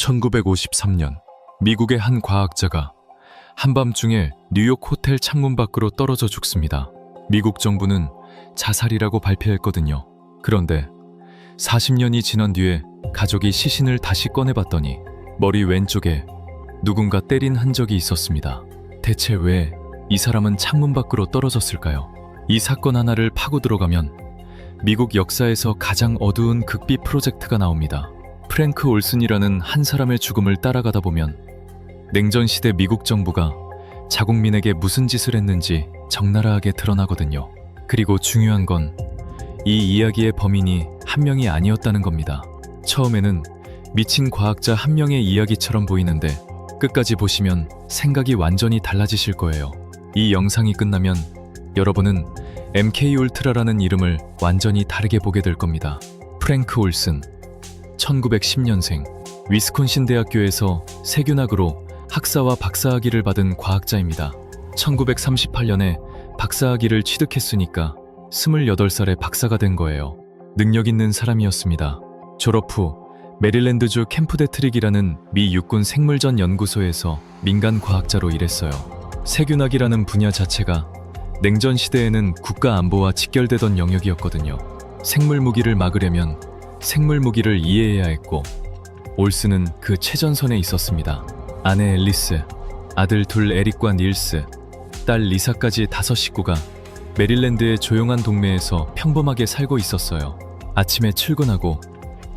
1953년 미국의 한 과학자가 한밤중에 뉴욕 호텔 창문 밖으로 떨어져 죽습니다. 미국 정부는 자살이라고 발표했거든요. 그런데 40년이 지난 뒤에 가족이 시신을 다시 꺼내봤더니 머리 왼쪽에 누군가 때린 흔적이 있었습니다. 대체 왜 이 사람은 창문 밖으로 떨어졌을까요? 이 사건 하나를 파고 들어가면 미국 역사에서 가장 어두운 극비 프로젝트가 나옵니다. 프랭크 올슨이라는 한 사람의 죽음을 따라가다 보면 냉전 시대 미국 정부가 자국민에게 무슨 짓을 했는지 적나라하게 드러나거든요. 그리고 중요한 건 이 이야기의 범인이 한 명이 아니었다는 겁니다. 처음에는 미친 과학자 한 명의 이야기처럼 보이는데 끝까지 보시면 생각이 완전히 달라지실 거예요. 이 영상이 끝나면 여러분은 MK 울트라라는 이름을 완전히 다르게 보게 될 겁니다. 프랭크 올슨, 1910년생, 위스콘신 대학교에서 세균학으로 학사와 박사학위를 받은 과학자입니다. 1938년에 박사학위를 취득했으니까 28살에 박사가 된 거예요. 능력 있는 사람이었습니다. 졸업 후 메릴랜드주 캠프 데트릭이라는 미 육군 생물전 연구소에서 민간 과학자로 일했어요. 세균학이라는 분야 자체가 냉전 시대에는 국가 안보와 직결되던 영역이었거든요. 생물 무기를 막으려면 생물 무기를 이해해야 했고 올슨은 그 최전선에 있었습니다. 아내 앨리스, 아들 둘 에릭과 닐스, 딸 리사까지 5 식구가 메릴랜드의 조용한 동네에서 평범하게 살고 있었어요. 아침에 출근하고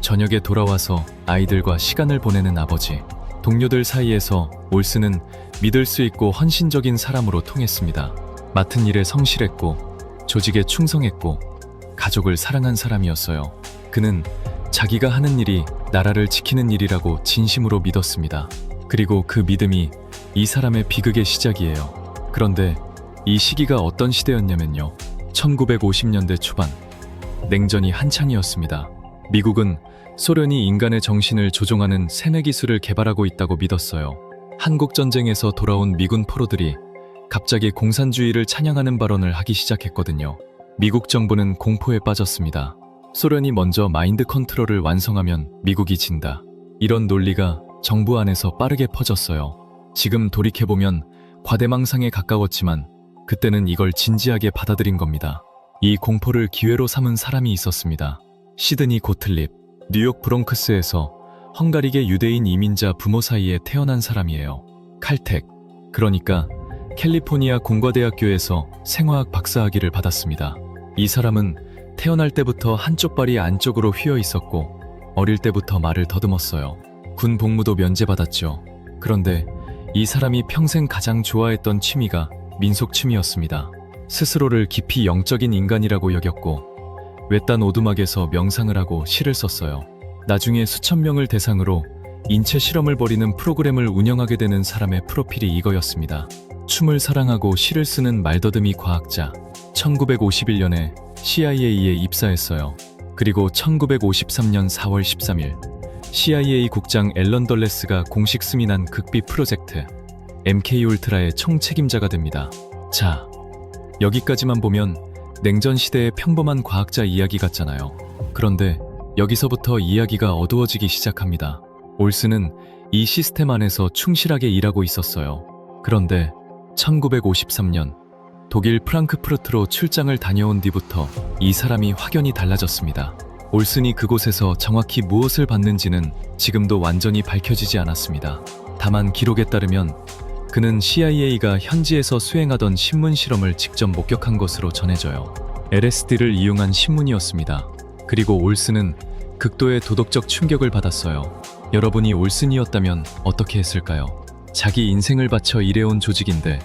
저녁에 돌아와서 아이들과 시간을 보내는 아버지. 동료들 사이에서 올슨은 믿을 수 있고 헌신적인 사람으로 통했습니다. 맡은 일에 성실했고 조직에 충성했고 가족을 사랑한 사람이었어요. 그는 자기가 하는 일이 나라를 지키는 일이라고 진심으로 믿었습니다. 그리고 그 믿음이 이 사람의 비극의 시작이에요. 그런데 이 시기가 어떤 시대였냐면요. 1950년대 초반, 냉전이 한창이었습니다. 미국은 소련이 인간의 정신을 조종하는 세뇌 기술을 개발하고 있다고 믿었어요. 한국전쟁에서 돌아온 미군 포로들이 갑자기 공산주의를 찬양하는 발언을 하기 시작했거든요. 미국 정부는 공포에 빠졌습니다. 소련이 먼저 마인드 컨트롤을 완성하면 미국이 진다. 이런 논리가 정부 안에서 빠르게 퍼졌어요. 지금 돌이켜보면 과대망상에 가까웠지만 그때는 이걸 진지하게 받아들인 겁니다. 이 공포를 기회로 삼은 사람이 있었습니다. 시드니 고틀립, 뉴욕 브롱크스에서 헝가리계 유대인 이민자 부모 사이에 태어난 사람이에요. 칼텍, 그러니까 캘리포니아 공과대학교에서 생화학 박사학위를 받았습니다. 이 사람은 태어날 때부터 한쪽 발이 안쪽으로 휘어 있었고 어릴 때부터 말을 더듬었어요. 군 복무도 면제받았죠. 그런데 이 사람이 평생 가장 좋아했던 취미가 민속춤이었습니다. 스스로를 깊이 영적인 인간이라고 여겼고 외딴 오두막에서 명상을 하고 시를 썼어요. 나중에 수천 명을 대상으로 인체 실험을 벌이는 프로그램을 운영하게 되는 사람의 프로필이 이거였습니다. 춤을 사랑하고 시를 쓰는 말더듬이 과학자. 1951년에 CIA에 입사했어요. 그리고 1953년 4월 13일 CIA 국장 앨런 덜레스가 공식 승인한 극비 프로젝트 MK 울트라의 총책임자가 됩니다. 자, 여기까지만 보면 냉전 시대의 평범한 과학자 이야기 같잖아요. 그런데 여기서부터 이야기가 어두워지기 시작합니다. 올슨은 이 시스템 안에서 충실하게 일하고 있었어요. 그런데 1953년 독일 프랑크푸르트로 출장을 다녀온 뒤부터 이 사람이 확연히 달라졌습니다. 올슨이 그곳에서 정확히 무엇을 봤는지는 지금도 완전히 밝혀지지 않았습니다. 다만 기록에 따르면 그는 CIA가 현지에서 수행하던 신문 실험을 직접 목격한 것으로 전해져요. LSD를 이용한 신문이었습니다. 그리고 올슨은 극도의 도덕적 충격을 받았어요. 여러분이 올슨이었다면 어떻게 했을까요? 자기 인생을 바쳐 일해온 조직인데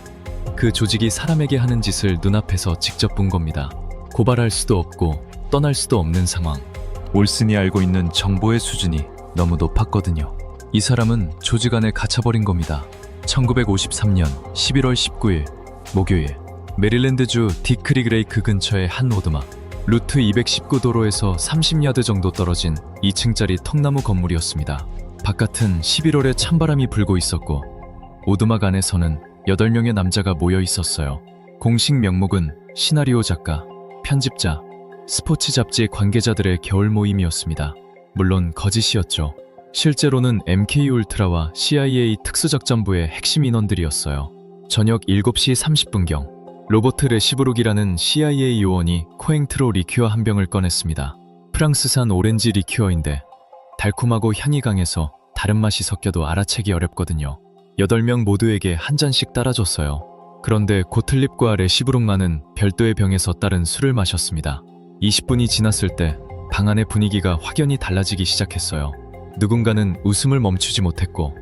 그 조직이 사람에게 하는 짓을 눈앞에서 직접 본 겁니다. 고발할 수도 없고 떠날 수도 없는 상황. 올슨이 알고 있는 정보의 수준이 너무 높았거든요. 이 사람은 조직 안에 갇혀버린 겁니다. 1953년 11월 19일 목요일 메릴랜드주 디크릭 레이크 근처의 한 오두막, 루트 219도로에서 30야드 정도 떨어진 2층짜리 턱나무 건물이었습니다. 바깥은 11월에 찬바람이 불고 있었고 오두막 안에서는 8명의 남자가 모여 있었어요. 공식 명목은 시나리오 작가, 편집자, 스포츠 잡지 관계자들의 겨울 모임이었습니다. 물론 거짓이었죠. 실제로는 MK울트라와 CIA 특수작전부의 핵심 인원들이었어요. 저녁 7시 30분경 로버트 레시브룩이라는 CIA 요원이 코앵트로 리큐어 한 병을 꺼냈습니다. 프랑스산 오렌지 리큐어인데 달콤하고 향이 강해서 다른 맛이 섞여도 알아채기 어렵거든요. 8명 모두에게 한 잔씩 따라줬어요. 그런데 고틀립과 레시브룩만은 별도의 병에서 따른 술을 마셨습니다. 20분이 지났을 때 방 안의 분위기가 확연히 달라지기 시작했어요. 누군가는 웃음을 멈추지 못했고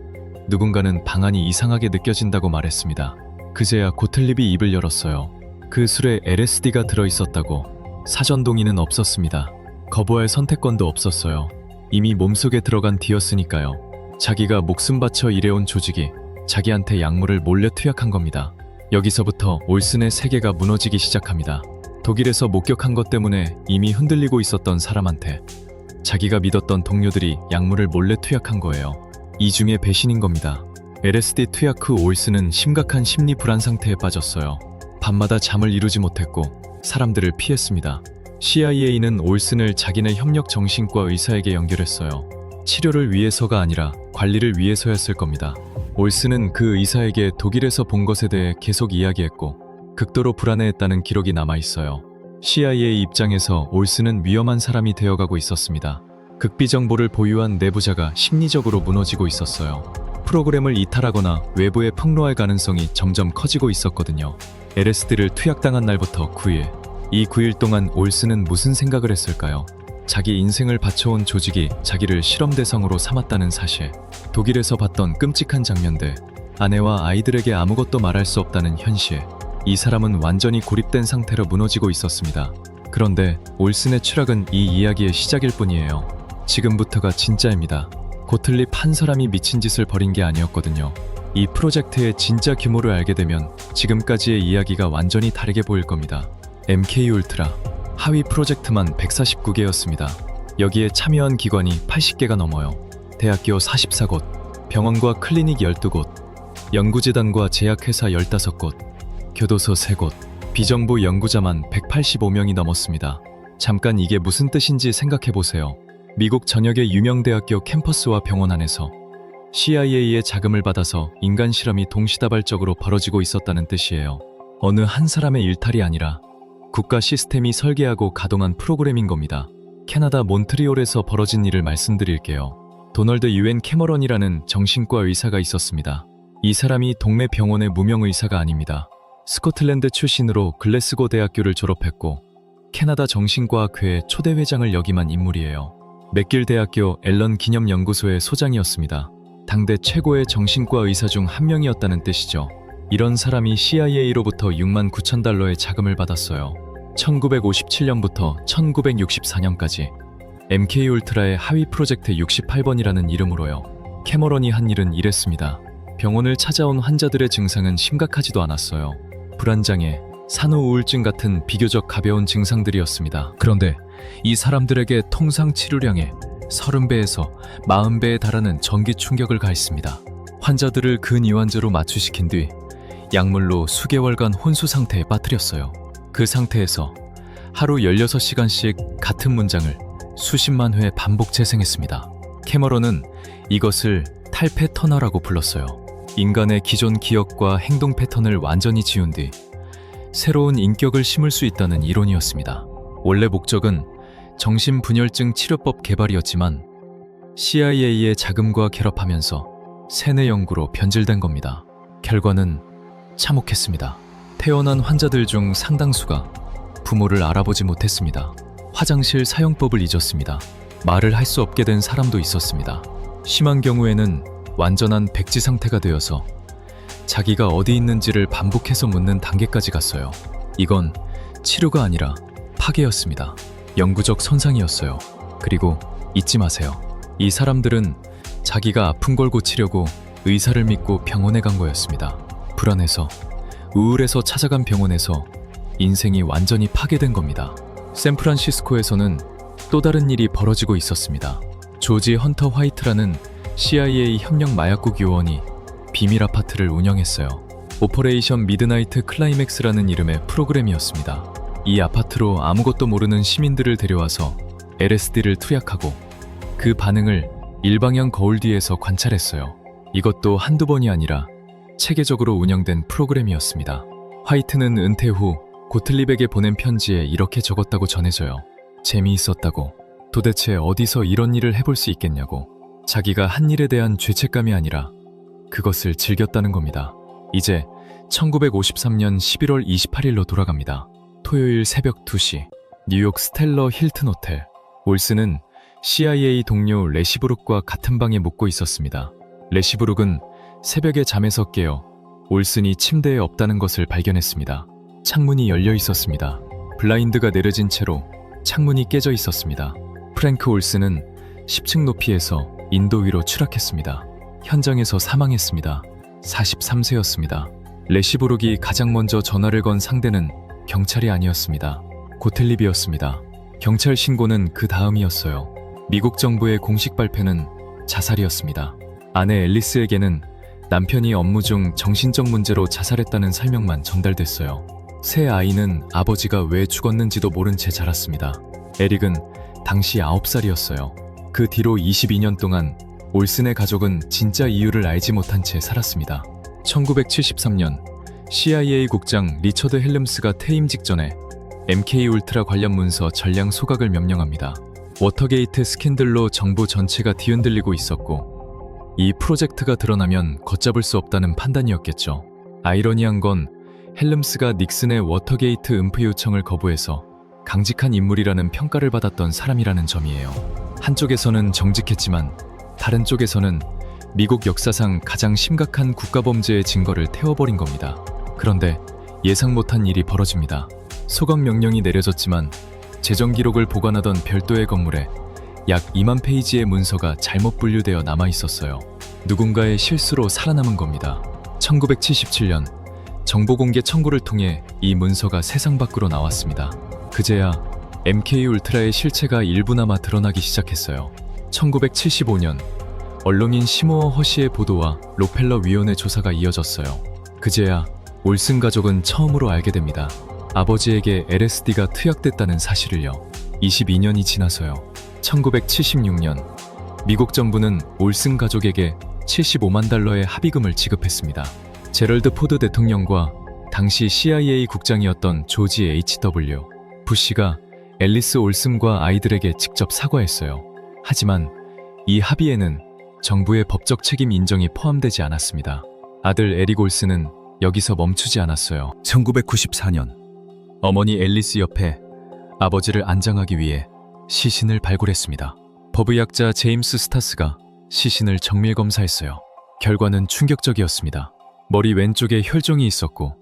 누군가는 방 안이 이상하게 느껴진다고 말했습니다. 그제야 고틀립이 입을 열었어요. 그 술에 LSD가 들어있었다고. 사전 동의는 없었습니다. 거부할 선택권도 없었어요. 이미 몸속에 들어간 뒤였으니까요. 자기가 목숨 바쳐 일해온 조직이 자기한테 약물을 몰래 투약한 겁니다. 여기서부터 올슨의 세계가 무너지기 시작합니다. 독일에서 목격한 것 때문에 이미 흔들리고 있었던 사람한테 자기가 믿었던 동료들이 약물을 몰래 투약한 거예요. 이중의 배신인 겁니다. LSD 투약 후 올슨은 심각한 심리 불안 상태에 빠졌어요. 밤마다 잠을 이루지 못했고 사람들을 피했습니다. CIA는 올슨을 자기네 협력 정신과 의사에게 연결했어요. 치료를 위해서가 아니라 관리를 위해서였을 겁니다. 올슨은 그 의사에게 독일에서 본 것에 대해 계속 이야기했고 극도로 불안해했다는 기록이 남아있어요. CIA 입장에서 올슨은 위험한 사람이 되어가고 있었습니다. 극비 정보를 보유한 내부자가 심리적으로 무너지고 있었어요. 프로그램을 이탈하거나 외부에 폭로할 가능성이 점점 커지고 있었거든요. LSD를 투약당한 날부터 9일. 이 9일 동안 올슨은 무슨 생각을 했을까요? 자기 인생을 바쳐온 조직이 자기를 실험 대상으로 삼았다는 사실, 독일에서 봤던 끔찍한 장면들, 아내와 아이들에게 아무것도 말할 수 없다는 현실. 이 사람은 완전히 고립된 상태로 무너지고 있었습니다. 그런데 올슨의 추락은 이 이야기의 시작일 뿐이에요. 지금부터가 진짜입니다. 고틀립 한 사람이 미친 짓을 벌인 게 아니었거든요. 이 프로젝트의 진짜 규모를 알게 되면 지금까지의 이야기가 완전히 다르게 보일 겁니다. MK울트라 하위 프로젝트만 149개였습니다. 여기에 참여한 기관이 80개가 넘어요. 대학교 44곳, 병원과 클리닉 12곳, 연구재단과 제약회사 15곳, 교도소 3곳, 비정부 연구자만 185명이 넘었습니다. 잠깐 이게 무슨 뜻인지 생각해보세요. 미국 전역의 유명 대학교 캠퍼스와 병원 안에서 CIA의 자금을 받아서 인간 실험이 동시다발적으로 벌어지고 있었다는 뜻이에요. 어느 한 사람의 일탈이 아니라 국가 시스템이 설계하고 가동한 프로그램인 겁니다. 캐나다 몬트리올에서 벌어진 일을 말씀드릴게요. 도널드 유엔 캐머런이라는 정신과 의사가 있었습니다. 이 사람이 동네 병원의 무명 의사가 아닙니다. 스코틀랜드 출신으로 글래스고 대학교를 졸업했고 캐나다 정신과학회의 초대 회장을 역임한 인물이에요. 맥길 대학교 앨런 기념연구소의 소장이었습니다. 당대 최고의 정신과 의사 중 한 명이었다는 뜻이죠. 이런 사람이 CIA로부터 6만 9천 달러의 자금을 받았어요. 1957년부터 1964년까지 MK울트라의 하위 프로젝트 68번이라는 이름으로요. 캐머런이 한 일은 이랬습니다. 병원을 찾아온 환자들의 증상은 심각하지도 않았어요. 불안장애, 산후우울증 같은 비교적 가벼운 증상들이었습니다. 그런데 이 사람들에게 통상 치료량의 30배에서 40배에 달하는 전기 충격을 가했습니다. 환자들을 근이완제로 마취시킨 뒤 약물로 수개월간 혼수 상태에 빠뜨렸어요. 그 상태에서 하루 16시간씩 같은 문장을 수십만 회 반복 재생했습니다. 캐머런은 이것을 탈폐 터널이라고 불렀어요. 인간의 기존 기억과 행동 패턴을 완전히 지운 뒤 새로운 인격을 심을 수 있다는 이론이었습니다. 원래 목적은 정신분열증 치료법 개발이었지만 CIA의 자금과 결합하면서 세뇌 연구로 변질된 겁니다. 결과는 참혹했습니다. 태어난 환자들 중 상당수가 부모를 알아보지 못했습니다. 화장실 사용법을 잊었습니다. 말을 할 수 없게 된 사람도 있었습니다. 심한 경우에는 완전한 백지 상태가 되어서 자기가 어디 있는지를 반복해서 묻는 단계까지 갔어요. 이건 치료가 아니라 파괴였습니다. 영구적 손상이었어요. 그리고 잊지 마세요. 이 사람들은 자기가 아픈 걸 고치려고 의사를 믿고 병원에 간 거였습니다. 불안해서, 우울해서 찾아간 병원에서 인생이 완전히 파괴된 겁니다. 샌프란시스코에서는 또 다른 일이 벌어지고 있었습니다. 조지 헌터 화이트라는 CIA 협력 마약국 요원이 비밀 아파트를 운영했어요. 오퍼레이션 미드나이트 클라이맥스라는 이름의 프로그램이었습니다. 이 아파트로 아무것도 모르는 시민들을 데려와서 LSD를 투약하고 그 반응을 일방향 거울 뒤에서 관찰했어요. 이것도 한두 번이 아니라 체계적으로 운영된 프로그램이었습니다. 화이트는 은퇴 후 고틀립에게 보낸 편지에 이렇게 적었다고 전해져요. 재미있었다고. 도대체 어디서 이런 일을 해볼 수 있겠냐고. 자기가 한 일에 대한 죄책감이 아니라 그것을 즐겼다는 겁니다. 이제 1953년 11월 28일로 돌아갑니다. 토요일 새벽 2시 뉴욕 스텔러 힐튼 호텔. 올슨은 CIA 동료 레시브룩과 같은 방에 묵고 있었습니다. 레시브룩은 새벽에 잠에서 깨어 올슨이 침대에 없다는 것을 발견했습니다. 창문이 열려 있었습니다. 블라인드가 내려진 채로 창문이 깨져 있었습니다. 프랭크 올슨은 10층 높이에서 인도 위로 추락했습니다. 현장에서 사망했습니다. 43세였습니다. 레시브룩이 가장 먼저 전화를 건 상대는 경찰이 아니었습니다. 고틀립이었습니다. 경찰 신고는 그 다음이었어요. 미국 정부의 공식 발표는 자살이었습니다. 아내 앨리스에게는 남편이 업무 중 정신적 문제로 자살했다는 설명만 전달됐어요. 새 아이는 아버지가 왜 죽었는지도 모른 채 자랐습니다. 에릭은 당시 9살이었어요. 그 뒤로 22년 동안 올슨의 가족은 진짜 이유를 알지 못한 채 살았습니다. 1973년 CIA 국장 리처드 헬름스가 퇴임 직전에 MK 울트라 관련 문서 전량 소각을 명령합니다. 워터게이트 스캔들로 정부 전체가 뒤흔들리고 있었고 이 프로젝트가 드러나면 걷잡을 수 없다는 판단이었겠죠. 아이러니한 건 헬름스가 닉슨의 워터게이트 은폐 요청을 거부해서 강직한 인물이라는 평가를 받았던 사람이라는 점이에요. 한쪽에서는 정직했지만 다른 쪽에서는 미국 역사상 가장 심각한 국가범죄의 증거를 태워버린 겁니다. 그런데 예상 못한 일이 벌어집니다. 소각 명령이 내려졌지만 재정 기록을 보관하던 별도의 건물에 약 2만 페이지의 문서가 잘못 분류되어 남아 있었어요. 누군가의 실수로 살아남은 겁니다. 1977년 정보 공개 청구를 통해 이 문서가 세상 밖으로 나왔습니다. 그제야 MK 울트라의 실체가 일부나마 드러나기 시작했어요. 1975년 언론인 시모어 허시의 보도와 록펠러 위원회 조사가 이어졌어요. 그제야 올슨 가족은 처음으로 알게 됩니다. 아버지에게 LSD가 투약됐다는 사실을요. 22년이 지나서요. 1976년 미국 정부는 올슨 가족에게 75만 달러의 합의금을 지급했습니다. 제럴드 포드 대통령과 당시 CIA 국장이었던 조지 H.W. 부시가 앨리스 올슨과 아이들에게 직접 사과했어요. 하지만 이 합의에는 정부의 법적 책임 인정이 포함되지 않았습니다. 아들 에릭 올슨은 여기서 멈추지 않았어요. 1994년 어머니 앨리스 옆에 아버지를 안장하기 위해 시신을 발굴했습니다. 법의학자 제임스 스타스가 시신을 정밀 검사했어요. 결과는 충격적이었습니다. 머리 왼쪽에 혈종이 있었고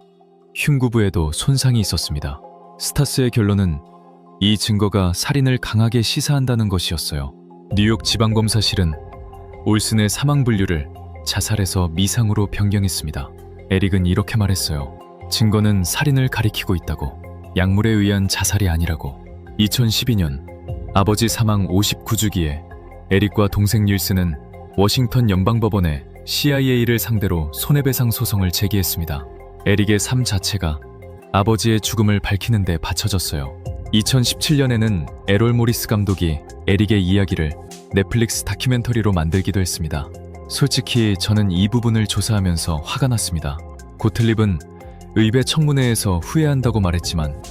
흉구부에도 손상이 있었습니다. 스타스의 결론은 이 증거가 살인을 강하게 시사한다는 것이었어요. 뉴욕 지방검사실은 올슨의 사망 분류를 자살에서 미상으로 변경했습니다. 에릭은 이렇게 말했어요. 증거는 살인을 가리키고 있다고. 약물에 의한 자살이 아니라고. 2012년 아버지 사망 59주기에 에릭과 동생 닐스는 워싱턴 연방법원에 CIA를 상대로 손해배상 소송을 제기했습니다. 에릭의 삶 자체가 아버지의 죽음을 밝히는 데 바쳐졌어요. 2017년에는 에롤 모리스 감독이 에릭의 이야기를 넷플릭스 다큐멘터리로 만들기도 했습니다. 솔직히 저는 이 부분을 조사하면서 화가 났습니다. 고틀립은 의회 청문회에서 후회한다고 말했지만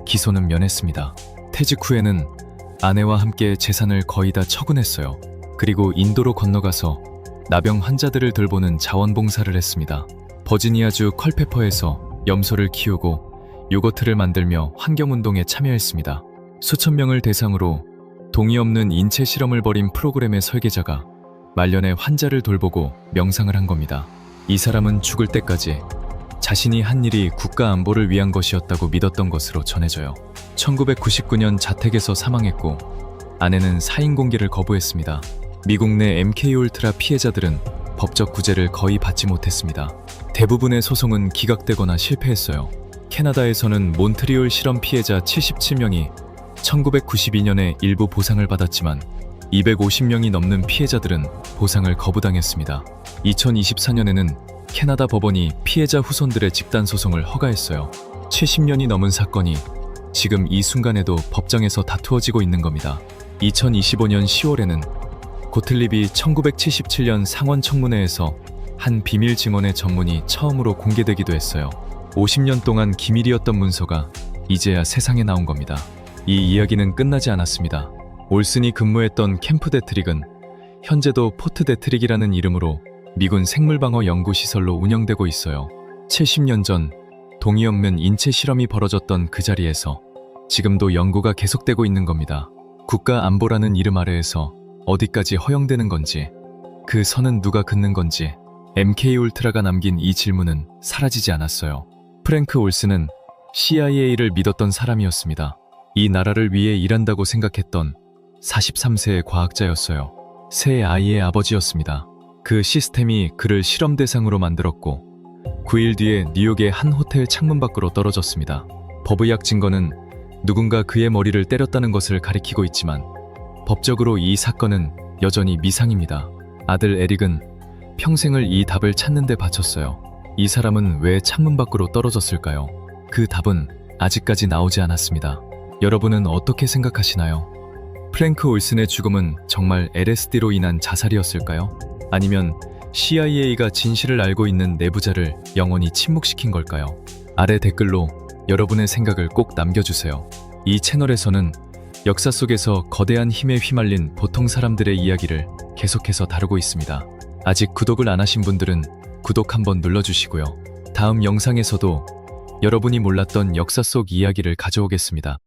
기소는 면했습니다. 퇴직 후에는 아내와 함께 재산을 거의 다 처분했어요. 그리고 인도로 건너가서 나병 환자들을 돌보는 자원봉사를 했습니다. 버지니아주 컬페퍼에서 염소를 키우고 요거트를 만들며 환경운동에 참여했습니다. 수천 명을 대상으로 동의 없는 인체 실험을 벌인 프로그램의 설계자가 말년에 환자를 돌보고 명상을 한 겁니다. 이 사람은 죽을 때까지 자신이 한 일이 국가 안보를 위한 것이었다고 믿었던 것으로 전해져요. 1999년 자택에서 사망했고 아내는 사인 공개를 거부했습니다. 미국 내 MK 울트라 피해자들은 법적 구제를 거의 받지 못했습니다. 대부분의 소송은 기각되거나 실패했어요. 캐나다에서는 몬트리올 실험 피해자 77명이 1992년에 일부 보상을 받았지만 250명이 넘는 피해자들은 보상을 거부당했습니다. 2024년에는 캐나다 법원이 피해자 후손들의 집단 소송을 허가했어요. 70년이 넘은 사건이 지금 이 순간에도 법정에서 다투어지고 있는 겁니다. 2025년 10월에는 고틀립이 1977년 상원 청문회에서 한 비밀 증언의 전문이 처음으로 공개되기도 했어요. 50년 동안 기밀이었던 문서가 이제야 세상에 나온 겁니다. 이 이야기는 끝나지 않았습니다. 올슨이 근무했던 캠프 데트릭은 현재도 포트 데트릭이라는 이름으로 미군 생물방어 연구시설로 운영되고 있어요. 70년 전 동이역면 인체 실험이 벌어졌던 그 자리에서 지금도 연구가 계속되고 있는 겁니다. 국가안보라는 이름 아래에서 어디까지 허용되는 건지, 그 선은 누가 긋는 건지 MK울트라가 남긴 이 질문은 사라지지 않았어요. 프랭크 올슨은 CIA를 믿었던 사람이었습니다. 이 나라를 위해 일한다고 생각했던 43세의 과학자였어요. 새 아이의 아버지였습니다. 그 시스템이 그를 실험 대상으로 만들었고 9일 뒤에 뉴욕의 한 호텔 창문 밖으로 떨어졌습니다. 법의학 증거는 누군가 그의 머리를 때렸다는 것을 가리키고 있지만 법적으로 이 사건은 여전히 미상입니다. 아들 에릭은 평생을 이 답을 찾는 데 바쳤어요. 이 사람은 왜 창문 밖으로 떨어졌을까요? 그 답은 아직까지 나오지 않았습니다. 여러분은 어떻게 생각하시나요? 프랭크 올슨의 죽음은 정말 LSD로 인한 자살이었을까요? 아니면 CIA가 진실을 알고 있는 내부자를 영원히 침묵시킨 걸까요? 아래 댓글로 여러분의 생각을 꼭 남겨주세요. 이 채널에서는 역사 속에서 거대한 힘에 휘말린 보통 사람들의 이야기를 계속해서 다루고 있습니다. 아직 구독을 안 하신 분들은 구독 한번 눌러주시고요. 다음 영상에서도 여러분이 몰랐던 역사 속 이야기를 가져오겠습니다.